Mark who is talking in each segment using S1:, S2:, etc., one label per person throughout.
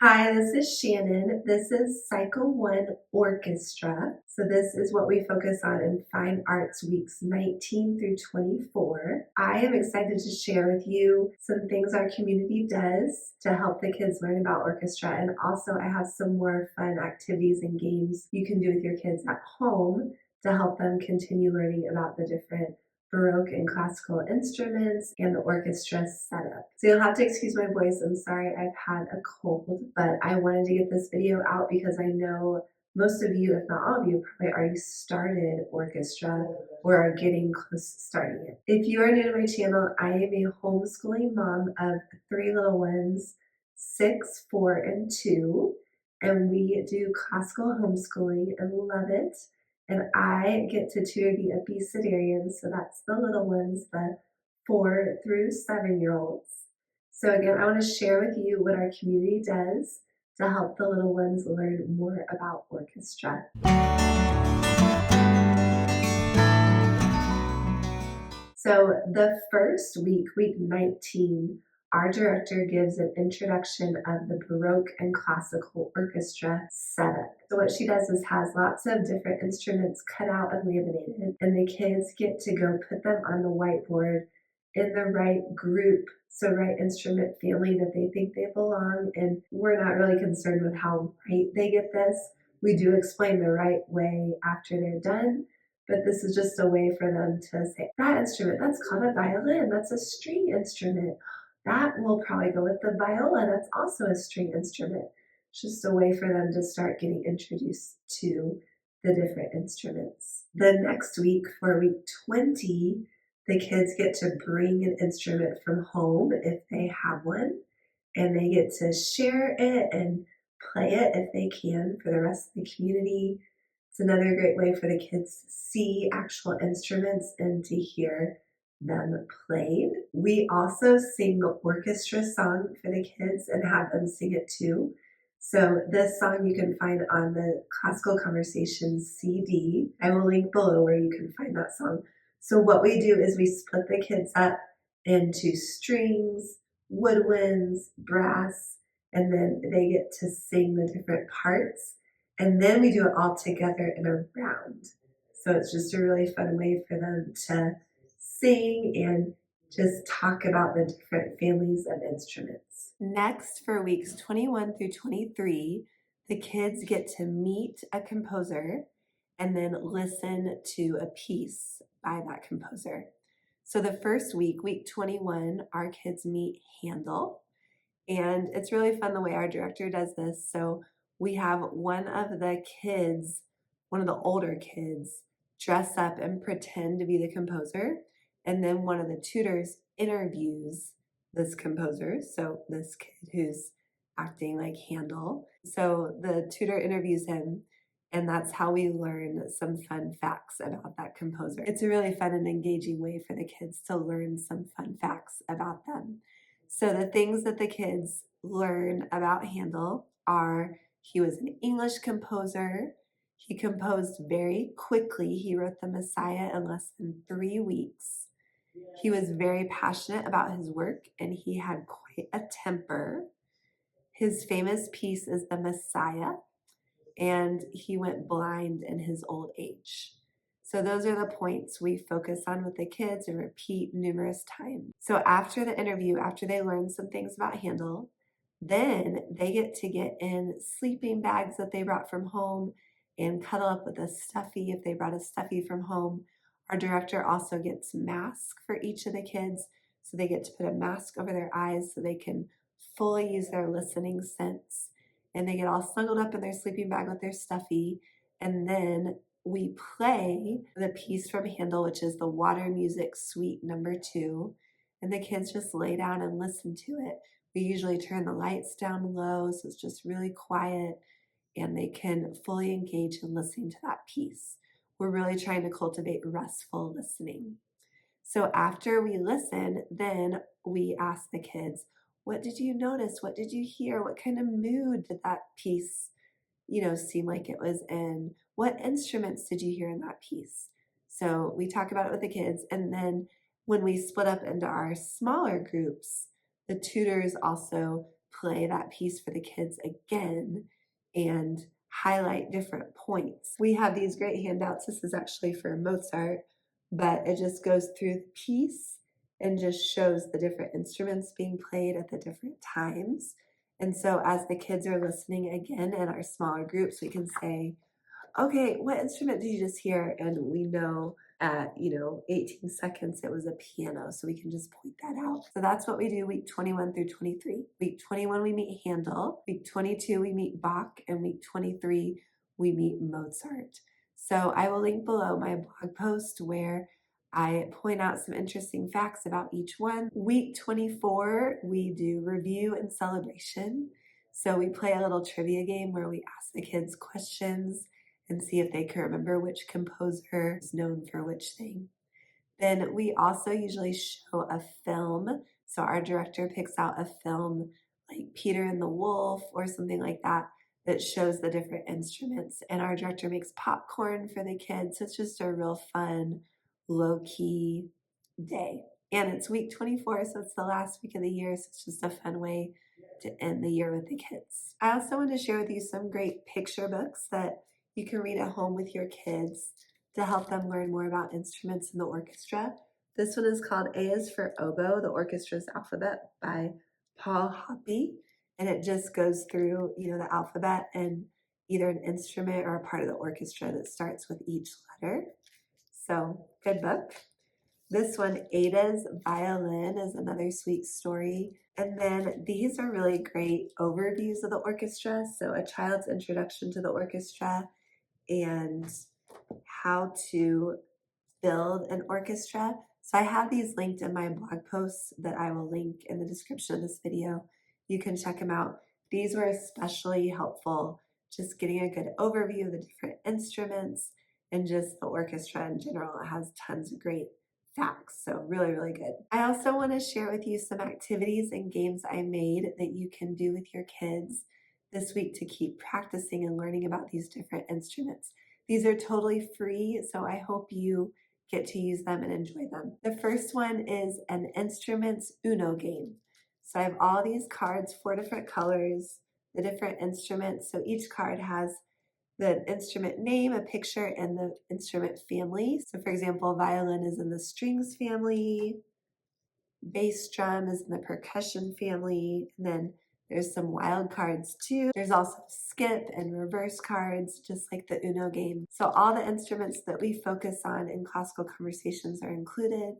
S1: Hi, this is Shannon. This is Cycle 1 Orchestra. So this is what we focus on in Fine Arts weeks 19 through 24. I am excited to share with you some things our community does to help the kids learn about orchestra, and also I have some more fun activities and games you can do with your kids at home to help them continue learning about the different Baroque and classical instruments and the orchestra setup. So you'll have to excuse my voice. I'm sorry, I've had a cold, but I wanted to get this video out because I know most of you, if not all of you, probably already started orchestra or are getting close to starting it. If you are new to my channel, I am a homeschooling mom of 3 little ones, 6, 4, and 2, and we do classical homeschooling and love it. And I get to tutor the obesitarians, so that's the little ones, the 4 through 7-year-olds. So again, I want to share with you what our community does to help the little ones learn more about orchestra. So the first week, week 19, our director gives an introduction of the Baroque and classical orchestra setup. So what she does is has lots of different instruments cut out and laminated, and the kids get to go put them on the whiteboard in the right group, so right instrument family that they think they belong. And we're not really concerned with how right they get this. We do explain the right way after they're done, but this is just a way for them to say, that instrument, that's called a violin, that's a string instrument. That will probably go with the viola, that's also a string instrument. It's just a way for them to start getting introduced to the different instruments. The next week, for week 20, the kids get to bring an instrument from home if they have one, and they get to share it and play it if they can for the rest of the community. It's another great way for the kids to see actual instruments and to hear them played. We also sing the orchestra song for the kids and have them sing it too. So this song you can find on the Classical Conversations CD. I will link below where you can find that song. So what we do is we split the kids up into strings, woodwinds, brass, and then they get to sing the different parts. And then we do it all together in a round. So it's just a really fun way for them to sing and just talk about the different families of instruments. Next, for weeks 21 through 23, the kids get to meet a composer and then listen to a piece by that composer. So the first week, week 21, our kids meet Handel. And it's really fun the way our director does this. So we have one of the kids, one of the older kids, dress up and pretend to be the composer. And then one of the tutors interviews this composer. So this kid who's acting like Handel. So the tutor interviews him, and that's how we learn some fun facts about that composer. It's a really fun and engaging way for the kids to learn some fun facts about them. So the things that the kids learn about Handel are he was an English composer. He composed very quickly. He wrote the Messiah in less than 3 weeks. He was very passionate about his work, and he had quite a temper. His famous piece is the Messiah, and he went blind in his old age. So those are the points we focus on with the kids and repeat numerous times. So after the interview, after they learn some things about Handel, then they get to get in sleeping bags that they brought from home and cuddle up with a stuffy if they brought a stuffy from home. Our director also gets masks for each of the kids, so they get to put a mask over their eyes so they can fully use their listening sense. And they get all snuggled up in their sleeping bag with their stuffy, and then we play the piece from Handel, which is the Water Music Suite number 2, and the kids just lay down and listen to it. We usually turn the lights down low, so it's just really quiet, and they can fully engage in listening to that piece. We're really trying to cultivate restful listening. So after we listen, then we ask the kids, what did you notice? What did you hear? What kind of mood did that piece, seem like it was in? What instruments did you hear in that piece? So we talk about it with the kids. And then when we split up into our smaller groups, the tutors also play that piece for the kids again and highlight different points. We have these great handouts. This is actually for Mozart, but it just goes through the piece and just shows the different instruments being played at the different times. And so as the kids are listening again in our smaller groups, we can say, okay, what instrument did you just hear? And we know at, 18 seconds it was a piano, so we can just point that out. So that's what we do week 21 through 23. Week 21 we meet Handel, week 22 we meet Bach, and week 23 we meet Mozart. So I will link below my blog post where I point out some interesting facts about each one. Week 24 we do review and celebration. So we play a little trivia game where we ask the kids questions and see if they can remember which composer is known for which thing. Then we also usually show a film. So our director picks out a film like Peter and the Wolf or something like that that shows the different instruments. And our director makes popcorn for the kids. So it's just a real fun, low-key day. And it's week 24, so it's the last week of the year. So it's just a fun way to end the year with the kids. I also want to share with you some great picture books that you can read at home with your kids to help them learn more about instruments in the orchestra. This one is called A is for Oboe, the Orchestra's Alphabet by Paul Hoppy. And it just goes through, the alphabet and either an instrument or a part of the orchestra that starts with each letter. So, good book. This one, Ada's Violin, is another sweet story. And then these are really great overviews of the orchestra. So, a child's introduction to the orchestra and how to build an orchestra. So I have these linked in my blog posts that I will link in the description of this video. You can check them out. These were especially helpful, just getting a good overview of the different instruments and just the orchestra in general. It has tons of great facts, so really, really good. I also want to share with you some activities and games I made that you can do with your kids this week to keep practicing and learning about these different instruments. These are totally free, so I hope you get to use them and enjoy them. The first one is an instruments Uno game. So I have all these cards, 4 different colors, the different instruments. So each card has the instrument name, a picture, and the instrument family. So for example, violin is in the strings family, bass drum is in the percussion family, and then there's some wild cards too. There's also skip and reverse cards, just like the Uno game. So all the instruments that we focus on in classical conversations are included.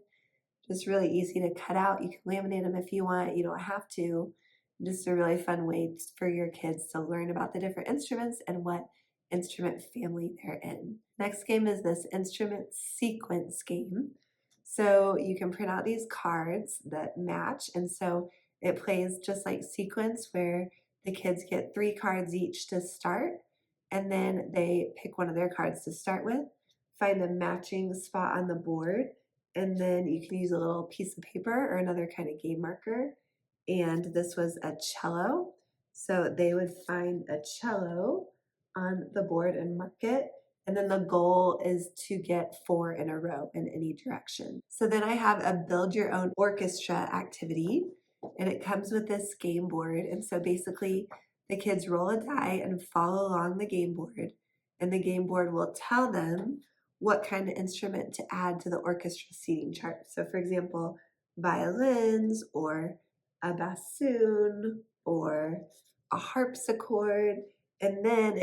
S1: Just really easy to cut out. You can laminate them if you want. You don't have to. Just a really fun way for your kids to learn about the different instruments and what instrument family they're in. Next game is this instrument sequence game. So you can print out these cards that match, and so it plays just like sequence where the kids get 3 cards each to start, and then they pick one of their cards to start with, find the matching spot on the board, and then you can use a little piece of paper or another kind of game marker. And this was a cello. So they would find a cello on the board and mark it. And then the goal is to get 4 in a row in any direction. So then I have a build your own orchestra activity, and it comes with this game board. And so basically the kids roll a die and follow along the game board, and the game board will tell them what kind of instrument to add to the orchestra seating chart. So for example, violins or a bassoon or a harpsichord. And then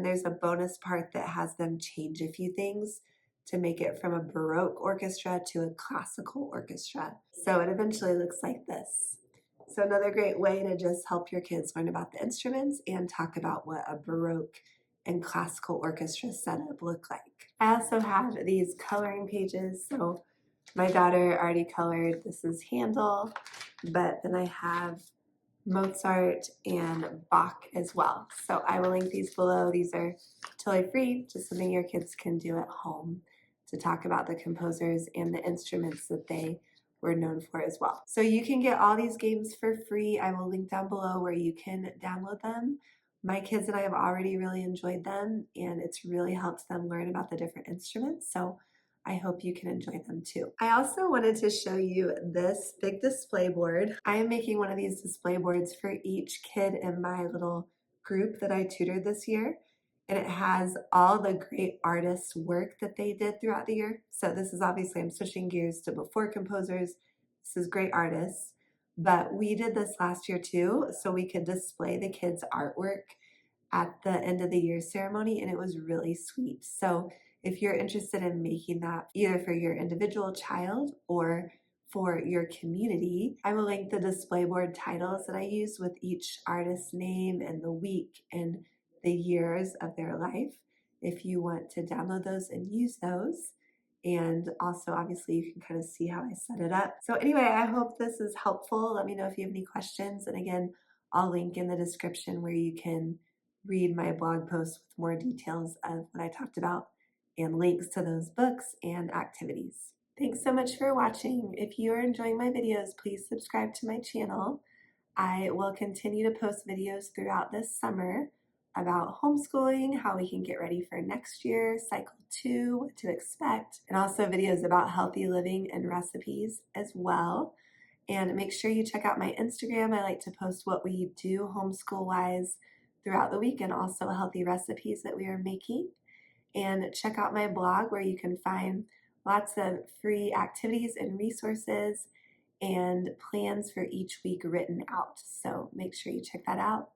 S1: there's a bonus part that has them change a few things to make it from a Baroque orchestra to a classical orchestra. So it eventually looks like this. So another great way to just help your kids learn about the instruments and talk about what a Baroque and classical orchestra setup look like. I also have these coloring pages. So my daughter already colored. This is Handel, but then I have Mozart and Bach as well. So I will link these below. These are totally free, just something your kids can do at home to talk about the composers and the instruments that they were known for as well. So you can get all these games for free. I will link down below where you can download them. My kids and I have already really enjoyed them, and it's really helped them learn about the different instruments. So I hope you can enjoy them too. I also wanted to show you this big display board. I am making one of these display boards for each kid in my little group that I tutored this year. And it has all the great artists' work that they did throughout the year. So this is obviously, I'm switching gears to before composers. This is great artists. But we did this last year too, so we could display the kids' artwork at the end of the year ceremony, and it was really sweet. So if you're interested in making that either for your individual child or for your community, I will link the display board titles that I use with each artist's name and the week and the years of their life if you want to download those and use those. And also, obviously, you can kind of see how I set it up. So anyway, I hope this is helpful. Let me know if you have any questions. And again, I'll link in the description where you can read my blog post with more details of what I talked about and links to those books and activities. Thanks so much for watching. If you are enjoying my videos, please subscribe to my channel. I will continue to post videos throughout this summer about homeschooling, how we can get ready for next year, cycle 2, what to expect, and also videos about healthy living and recipes as well. And make sure you check out my Instagram. I like to post what we do homeschool-wise throughout the week and also healthy recipes that we are making. And check out my blog where you can find lots of free activities and resources and plans for each week written out. So make sure you check that out.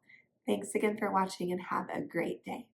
S1: Thanks again for watching and have a great day.